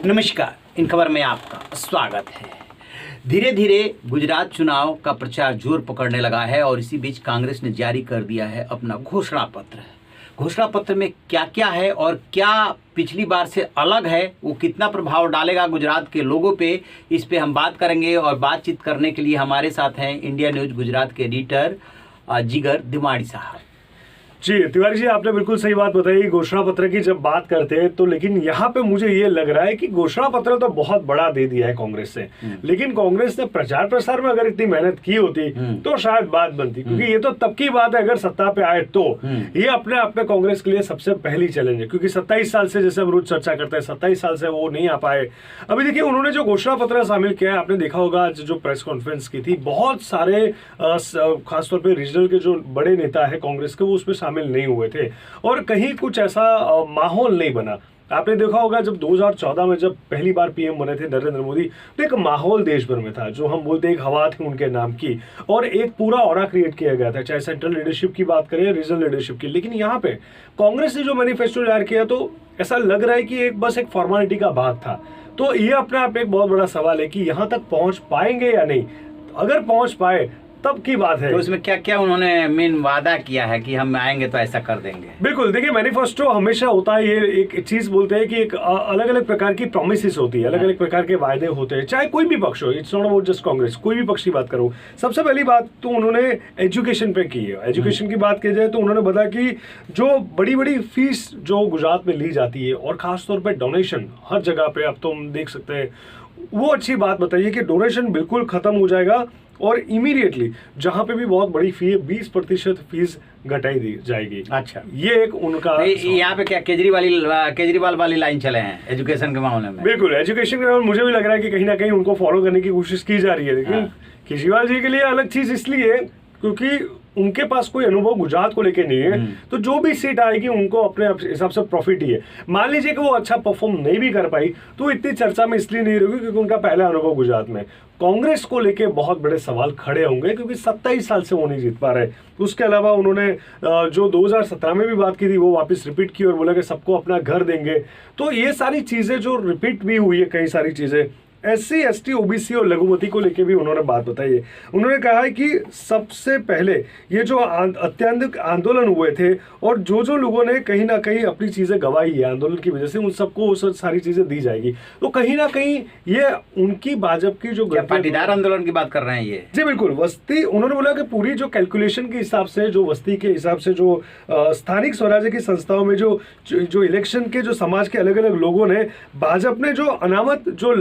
नमस्कार, इन खबर में आपका स्वागत है। धीरे धीरे गुजरात चुनाव का प्रचार जोर पकड़ने लगा है और इसी बीच कांग्रेस ने जारी कर दिया है अपना घोषणा पत्र। घोषणा पत्र में क्या क्या है और क्या पिछली बार से अलग है, वो कितना प्रभाव डालेगा गुजरात के लोगों पे, इस पे हम बात करेंगे। और बातचीत करने के लिए हमारे साथ हैं इंडिया न्यूज गुजरात के एडिटर जिगर दिमाड़ी साहब। जी तिवारी जी, आपने बिल्कुल सही बात बताई। घोषणा पत्र की जब बात करते हैं तो लेकिन यहाँ पे मुझे ये लग रहा है कि घोषणा पत्र तो बहुत बड़ा दे दिया है कांग्रेस से, लेकिन कांग्रेस ने प्रचार प्रसार में अगर इतनी मेहनत की होती तो शायद बात बनती, क्योंकि ये तो तब की बात है अगर सत्ता पे आए तो। ये अपने आप में कांग्रेस के लिए सबसे पहली चैलेंज है, क्योंकि 27 साल से, जैसे हम रोज चर्चा करते हैं, 27 साल से वो नहीं आ पाए। अभी देखिए उन्होंने जो घोषणा पत्र शामिल किया है, आपने देखा होगा आज जो प्रेस कॉन्फ्रेंस की थी, बहुत सारे खासतौर पर रीजनल के जो बड़े नेता है कांग्रेस के, वो उसमें शामिल नहीं हुए थे और कहीं कुछ ऐसा माहौल नहीं बना। आपने देखा होगा जब 2014 में जब पहली बार पीएम बने थे नरेंद्र मोदी, तो एक माहौल देश भर में था, जो हम बोलते हैं एक हवा थी उनके नाम की, और एक पूरा ऑरा क्रिएट किया गया था, चाहे सेंट्रल लीडरशिप की बात करें, रीजनल लीडरशिप की। लेकिन यहाँ पे कांग्रेस ने जो मैनिफेस्टो जारी किया तो ऐसा लग रहा है कि एक बस एक फॉर्मेलिटी का भाग था। तो ये अपने आप एक बहुत बड़ा सवाल है कि यहाँ तक पहुंच पाएंगे या नहीं। अगर पहुंच पाए तब की बात है। तो उसमें क्या क्या उन्होंने मेन वादा किया है कि हम आएंगे तो ऐसा कर देंगे? बिल्कुल, देखिए मैनिफेस्टो हमेशा होता है, ये एक चीज बोलते हैं कि एक अलग अलग प्रकार की प्रोमिसेस होती है, अलग अलग प्रकार के वायदे होते हैं, चाहे कोई भी पक्ष हो। It's not about just Congress, कोई भी पक्ष की बात करो। सबसे पहली बात तो उन्होंने एजुकेशन पे की है। एजुकेशन की बात की जाए तो उन्होंने बताया कि जो बड़ी बड़ी फीस जो गुजरात में ली जाती है, और खासतौर पर डोनेशन हर जगह पे, अब तो हम देख सकते हैं, वो अच्छी बात बताइए कि डोनेशन बिल्कुल खत्म हो जाएगा और इमीडिएटली जहां पे भी बहुत बड़ी फी है 20% फीस घटाई दी जाएगी। अच्छा, ये एक उनका यहाँ पे क्या केजरीवाल वाली लाइन चले हैं एजुकेशन के मामले में? बिल्कुल, एजुकेशन के मामले में मुझे भी लग रहा है कि कहीं ना कहीं उनको फॉलो करने की कोशिश की जा रही है। लेकिन केजरीवाल जी के लिए अलग चीज इसलिए क्योंकि उनके पास कोई अनुभव गुजरात को लेके नहीं है, तो जो भी सीट आएगी उनको अपने हिसाब से प्रॉफिट ही है। मान लीजिए कि वो अच्छा परफॉर्म नहीं भी कर पाई तो इतनी चर्चा में इसलिए नहीं रहेगी क्योंकि उनका पहला अनुभव गुजरात में। कांग्रेस को लेके बहुत बड़े सवाल खड़े होंगे क्योंकि 27 साल से वो नहीं जीत पा रहे। उसके अलावा उन्होंने जो 2017 में भी बात की थी वो वापस रिपीट की और बोला कि सबको अपना घर देंगे। तो ये सारी चीजें जो रिपीट भी हुई है, कई सारी चीजें SC, ST, OBC और लघुमती को लेके भी उन्होंने बात बताई है। उन्होंने कहा है कि सबसे पहले ये जो अत्यंत आंदोलन हुए थे और जो लोगों ने कहीं ना कहीं अपनी चीजें गंवाई है आंदोलन की वजह से, उन सबको वो सारी चीजें दी जाएगी। तो कहीं ना कहीं ये उनकी भाजपा की जो पाटीदार आंदोलन की बात कर रहे हैं ये। जी बिल्कुल, वस्ती, उन्होंने बोला कि पूरी जो कैलकुलेशन के हिसाब से, जो वस्ती के हिसाब से, जो स्थानिक स्वराज्य की संस्थाओं में जो इलेक्शन के जो समाज के अलग अलग लोगों ने, भाजपा ने जो अनामत जो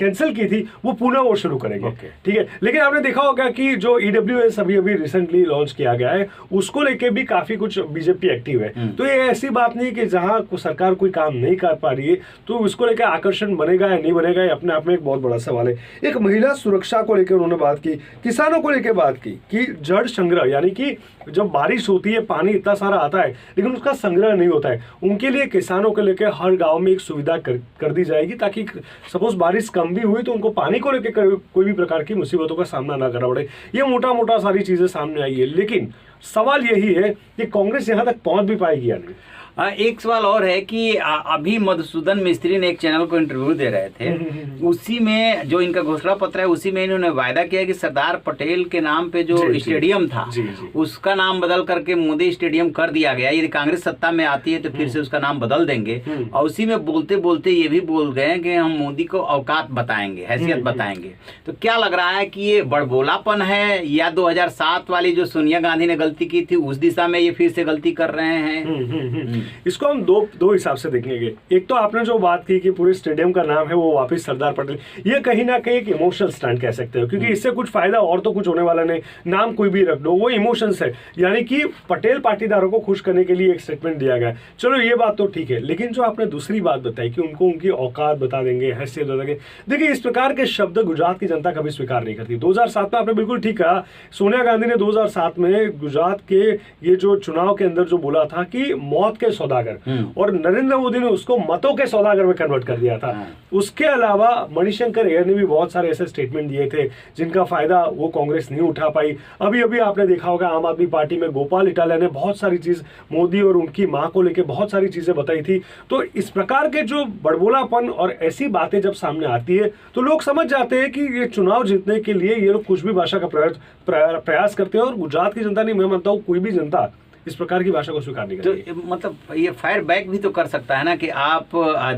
कैंसिल की थी वो पुनः वो शुरू करेंगे। ठीक है, लेकिन आपने देखा होगा कि जो EWS अभी रिसेंटली लॉन्च किया गया है, उसको लेके भी काफी कुछ बीजेपी एक्टिव है। तो ये ऐसी बात नहीं कि जहां सरकार कोई काम नहीं कर पा रही है तो उसको लेकर आकर्षण बनेगा या नहीं बनेगा, ये अपने आप में एक बहुत बड़ा सवाल है। एक महिला सुरक्षा को लेकर उन्होंने बात की, किसानों को लेकर बात की कि जल संग्रह, यानी कि जब बारिश होती है पानी इतना सारा आता है लेकिन उसका संग्रह नहीं होता है, उनके लिए किसानों को लेकर हर गाँव में एक सुविधा कर दी जाएगी, ताकि सपोज बारिश कम भी हुई तो उनको पानी को लेकर कोई भी प्रकार की मुसीबतों का सामना ना करना पड़े। ये मोटा मोटा सारी चीजें सामने आई है, लेकिन सवाल यही है कि कांग्रेस यहां तक पहुंच भी पाएगी या नहीं। एक सवाल और है कि अभी मधुसूदन मिस्त्री ने एक चैनल को इंटरव्यू दे रहे थे, उसी में जो इनका घोषणा पत्र है उसी में इन्होंने वायदा किया कि सरदार पटेल के नाम पे जो स्टेडियम था उसका नाम बदल करके मोदी स्टेडियम कर दिया गया। यदि कांग्रेस सत्ता में आती है तो फिर से उसका नाम बदल देंगे। और उसी में बोलते बोलते ये भी बोल गए कि हम मोदी को औकात बताएंगे, हैसियत बताएंगे। तो क्या लग रहा है कि ये बड़बोलापन है या 2007 वाली जो सोनिया गांधी ने गलती की थी उस दिशा में ये फिर से गलती कर रहे हैं? इसको हम दो हिसाब से देखेंगे। एक तो आपने जो बात की कि पूरे स्टेडियम का नाम है वो वापस सरदार पटेल, ये कहीं ना कहीं एक इमोशनल स्टंट कह सकते हो, क्योंकि इससे कुछ फायदा और तो कुछ होने वाला नहीं। नाम कोई भी रख दो, वो इमोशंस है, यानी कि पटेल पाटीदारों को खुश करने के लिए एक स्टेटमेंट दिया गया। चलो ये बात तो ठीक है, लेकिन जो आपने दूसरी बात बताई कि उनको उनकी औकात बता देंगे, हैसियत बता देंगे, देखिए इस प्रकार के शब्द गुजरात की जनता कभी स्वीकार नहीं करती। 2007 में आपने बिल्कुल ठीक कहा, सोनिया गांधी ने 2007 में गुजरात के ये जो चुनाव के अंदर जो बोला था कि मौत के सौदागर, और नरेंद्र मोदी ने उसको मतों के सौदागर में कन्वर्ट कर दिया था। उसके अलावा मणिशंकर अय्यर ने भी बहुत सारे ऐसे स्टेटमेंट दिए थे जिनका फायदा वो कांग्रेस नहीं उठा पाई। अभी अभी आपने देखा होगा आम आदमी पार्टी में गोपाल इटालिया ने बहुत सारी चीज मोदी और उनकी मां को लेकर बहुत सारी चीजें बताई थी। तो इस प्रकार के जो बड़बोलापन और ऐसी बातें जब सामने आती है तो लोग समझ जाते हैं कि ये चुनाव जीतने के लिए ये लोग कुछ भी भाषा का प्रयास करते हैं। और गुजरात की जनता नहीं, मैं मानता हूँ कोई भी जनता इस प्रकार की भाषा को स्वीकार नहीं करेगी। तो मतलब ये फायर बैक भी तो कर सकता है ना कि आप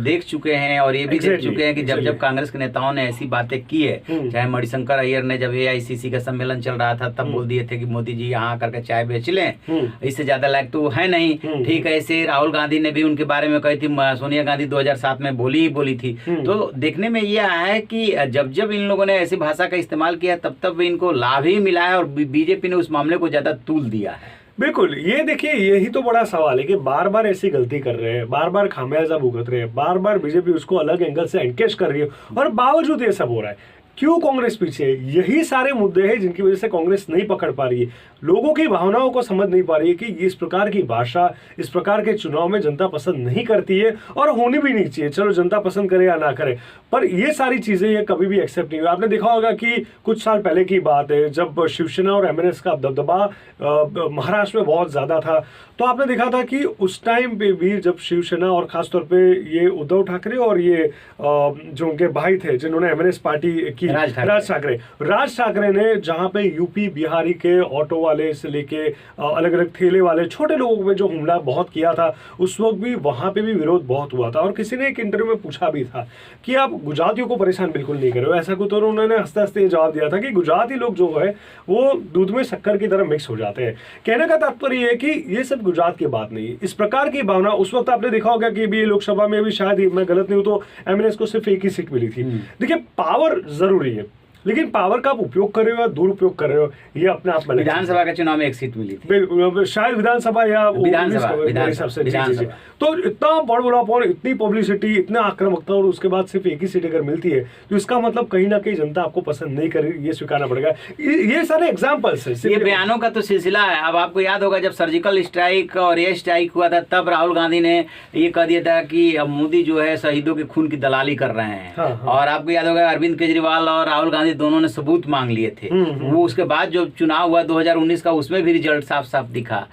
देख चुके हैं और ये भी देख चुके हैं कि जब कांग्रेस के नेताओं ने ऐसी बातें की है, चाहे मणिशंकर अय्यर ने जब AICC का सम्मेलन चल रहा था तब बोल दिए थे कि मोदी जी यहाँ करके चाय बेच लें, इससे ज्यादा लायक तो है नहीं। ठीक है, ऐसे राहुल गांधी ने भी उनके बारे में कही थी, सोनिया गांधी 2007 में बोली थी। तो देखने में ये आया है कि जब जब इन लोगों ने ऐसी भाषा का इस्तेमाल किया तब इनको लाभ ही मिला है और बीजेपी ने उस मामले को ज्यादा तूल दिया है। बिल्कुल, ये देखिए यही तो बड़ा सवाल है कि बार बार ऐसी गलती कर रहे हैं, बार बार खामियाजा भुगत रहे हैं, बार बार बीजेपी उसको अलग एंगल से एनकेश कर रही है और बावजूद ये सब हो रहा है। क्यों कांग्रेस पीछे है? यही सारे मुद्दे हैं जिनकी वजह से कांग्रेस नहीं पकड़ पा रही है, लोगों की भावनाओं को समझ नहीं पा रही है कि इस प्रकार की भाषा, इस प्रकार के चुनाव में जनता पसंद नहीं करती है और होनी भी नहीं चाहिए। चलो जनता पसंद करे या ना करे, पर ये सारी चीजें ये कभी भी एक्सेप्ट नहीं हुई। आपने देखा होगा कि कुछ साल पहले की बात है जब शिवसेना और MNS का दबदबा महाराष्ट्र में बहुत ज्यादा था, तो आपने देखा था कि उस टाइम पे भी जब शिवसेना और खासतौर पे ये उद्धव ठाकरे और ये जो उनके भाई थे जिन्होंने MNS पार्टी की, राज ठाकरे ने जहां पे यूपी बिहारी के ऑटो वाले से लेके अलग अलग ठेले वाले छोटे लोगों में जो हमला बहुत किया था, उस वक्त भी वहां पे भी विरोध बहुत हुआ था। और किसी ने एक इंटरव्यू में पूछा भी था कि आप गुजरातियों को परेशान बिल्कुल नहीं करो, ऐसा कुछ। तो उन्होंने हंसते हंसते जवाब दिया था कि गुजराती लोग जो है वो दूध में शक्कर की तरह मिक्स हो जाते हैं। कहने का तात्पर्य है कि ये सब गुजरात की बात नहीं है। इस प्रकार की भावना उस वक्त आपने देखा होगा कि भी लोकसभा में भी शायद मैं गलत नहीं हूं तो MNS को सिर्फ एक ही सीट मिली थी। देखिए पावर जरूरी है, लेकिन पावर का आप उपयोग कर रहे हो या दुरुपयोग कर रहे हो ये अपने आप में। विधानसभा के चुनाव में एक सीट मिली थी, शायद विधानसभा या विधानसभा। तो इतना बड़बड़ापन, इतनी पब्लिसिटी, इतना आक्रामकता और उसके बाद सिर्फ एक ही सीट अगर मिलती है तो इसका मतलब कहीं ना कहीं जनता आपको पसंद नहीं करे, ये स्वीकारना पड़ेगा। ये सारे एग्जाम्पल्स है, ये बयानों का तो सिलसिला है। अब आपको याद होगा जब सर्जिकल स्ट्राइक और एयर स्ट्राइक हुआ था तब राहुल गांधी ने ये कह दिया था कि अब मोदी जो है शहीदों के खून की दलाली कर रहे हैं। और आपको याद होगा अरविंद केजरीवाल और राहुल गांधी दोनों ने सबूत मांग लिए थे। वो उसके बाद जो चुनाव हुआ 2019 का, उसमें भी रिजल्ट साफ साफ दिखा।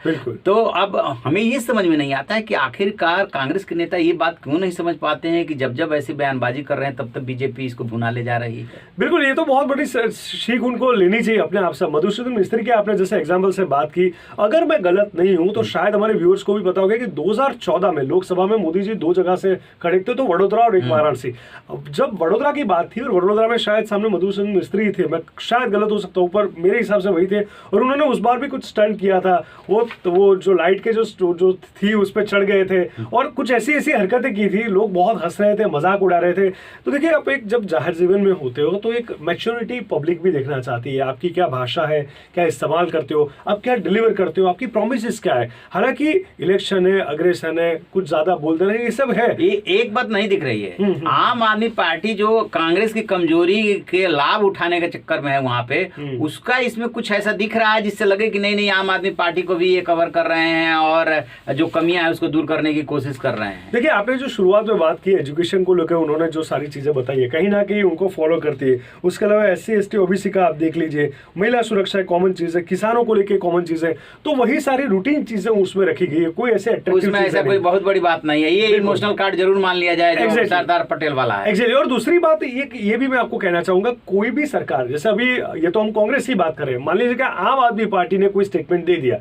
तो अब हमें ये समझ में नहीं आता है कि आखिरकार कांग्रेस के नेता ये बात क्यों नहीं समझ पाते हैं कि जब जब ऐसी बयानबाजी कर रहे हैं तब बीजेपी इसको भुना ले जा रही है। बिल्कुल, ये तो बहुत बड़ी सीख उनको लेनी चाहिए अपने आप से। मधुसूदन मिस्त्री के आपने जैसे एग्जाम्पल से बात की, अगर मैं गलत नहीं हूं तो शायद हमारे व्यूअर्स को भी पता होगा कि 2014 में लोकसभा में मोदी जी 2 जगह से खड़े थे, तो वडोदरा और एक वाराणसी। जब वडोदरा की बात थी और वडोदरा में शायद सामने मधुसूदन मिस्त्री थे, मैं शायद गलत हो सकता हूँ पर मेरे हिसाब से वही थे, और उन्होंने उस बार भी कुछ स्टंट किया था। वो जो लाइट के जो थी उस पर चढ़ गए थे और कुछ ऐसी हरकतें की थी, लोग बहुत हंस रहे थे, मजाक उड़ा रहे थे। तो देखिए आप एक जब जाहिर जीवन में होते हो तो एक मैच्योरिटी पब्लिक भी देखना चाहती है, आपकी क्या भाषा है, क्या इस्तेमाल करते हो, आप क्या डिलीवर करते हो, आपकी प्रोमिस क्या है। हालांकि इलेक्शन है, अग्रेशन है, कुछ ज्यादा बोल देना, ये सब है। एक बात नहीं दिख रही है, आम आदमी पार्टी जो कांग्रेस की कमजोरी के लाभ उठाने के चक्कर में है वहां पे, उसका इसमें कुछ ऐसा दिख रहा है जिससे लगे कि नहीं आम आदमी पार्टी को भी ये कवर कर रहे हैं और जो कमियां है उसको दूर करने की कोशिश कर रहे हैं। देखिए आपने जो शुरुआत में बात की एजुकेशन को लेकर, उन्होंने जो सारी चीजें बताई है कहीं ना कहीं उनको फॉलो करती है। उसके अलावा SC ST OBC का आप देख लीजिए, महिला सुरक्षा कॉमन चीज है, किसानों को लेकर कॉमन चीज है, तो वही सारी रूटीन चीजें उसमें रखी गई है। कोई ऐसे उसमें ऐसा कोई बहुत बड़ी बात नहीं है, ये इमोशनल कार्ड जरूर मान लिया जाए जो सरदार पटेल वाला है। एग्जैक्टली। और दूसरी बात ये भी मैं आपको कहना चाहूंगा, कोई भी सरकार, जैसे अभी ये तो हम कांग्रेस की बात कर रहे हैं, मान लीजिए कि आम आदमी पार्टी ने कोई स्टेटमेंट दे दिया,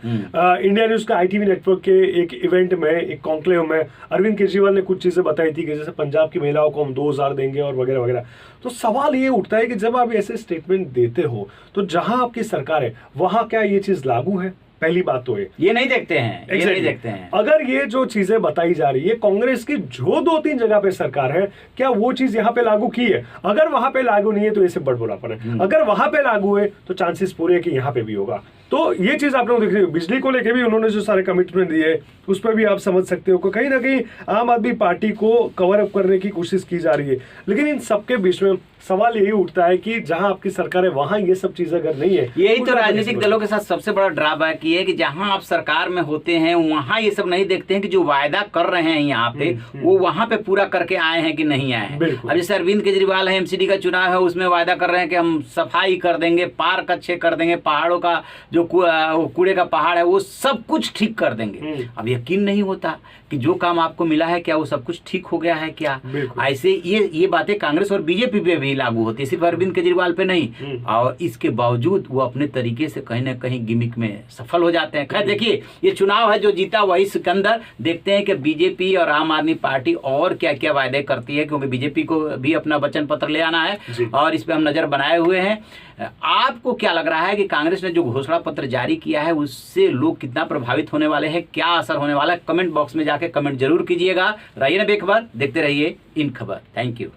इंडिया न्यूज का ITV नेटवर्क के एक इवेंट में, एक कॉन्क्लेव में अरविंद केजरीवाल ने कुछ चीजें बताई थी कि जैसे पंजाब की महिलाओं को हम 2000 देंगे और वगैरह वगैरह। तो सवाल ये उठता है कि जब आप ऐसे स्टेटमेंट देते हो तो जहां आपकी सरकार है वहां क्या ये चीज लागू है? पहली बात तो ये नहीं देखते हैं, ये नहीं देखते हैं। अगर ये जो चीजें बताई जा रही है कांग्रेस की जो 2-3 जगह पे सरकार है, क्या वो चीज यहाँ पे लागू की है? अगर वहां पे लागू नहीं है तो ये सिर्फ बड़बड़ापन है, अगर वहां पे लागू है तो चांसेस पूरे है कि यहाँ पे भी होगा। तो ये चीज आपने देखी, बिजली को लेके भी उन्होंने जो सारे कमिटमेंट दिए उस पर भी आप समझ सकते हो कि कहीं ना कहीं आम आदमी पार्टी को कवर अप करने की कोशिश की जा रही है। लेकिन इन सबके बीच में सवाल यही उठता है कि जहां आपकी सरकार है वहां ये सब चीजें अगर नहीं है, यही तो राजनीतिक दलों के साथ सबसे बड़ा ड्रॉबैक ये है कि जहां आप सरकार में होते हैं वहां ये सब नहीं देखते हैं कि जो वायदा कर रहे हैं यहाँ पे वो वहां पे पूरा करके आए हैं कि नहीं आए हैं। अब जैसे अरविंद केजरीवाल है, एमसीडी का चुनाव है, उसमें वायदा कर रहे हैं कि हम सफाई कर देंगे, पार्क अच्छे कर देंगे, पहाड़ों का जो कूड़े का पहाड़ है वो सब कुछ ठीक कर देंगे। अब यकीन नहीं होता कि जो काम आपको मिला है क्या वो सब कुछ ठीक हो गया है क्या। ऐसे ये बातें कांग्रेस और बीजेपी पे भी लागू होती है, सिर्फ अरविंद केजरीवाल पे नहीं। और इसके बावजूद वो अपने तरीके से कहीं ना कहीं गिमिक में सफल हो जाते हैं। खैर देखिए, ये चुनाव है, जो जीता वही सिकंदर। देखते हैं कि बीजेपी और आम आदमी पार्टी और क्या क्या वायदे करती है, क्योंकि बीजेपी को भी अपना वचन पत्र ले आना है और इस पे हम नजर बनाए हुए हैं। आपको क्या लग रहा है कि कांग्रेस ने जो घोषणा पत्र जारी किया है उससे लोग कितना प्रभावित होने वाले हैं, क्या असर होने वाला है? कमेंट बॉक्स में जाके कमेंट जरूर कीजिएगा। रहिए ना बेखबर, देखते रहिए इन खबर। Thank you.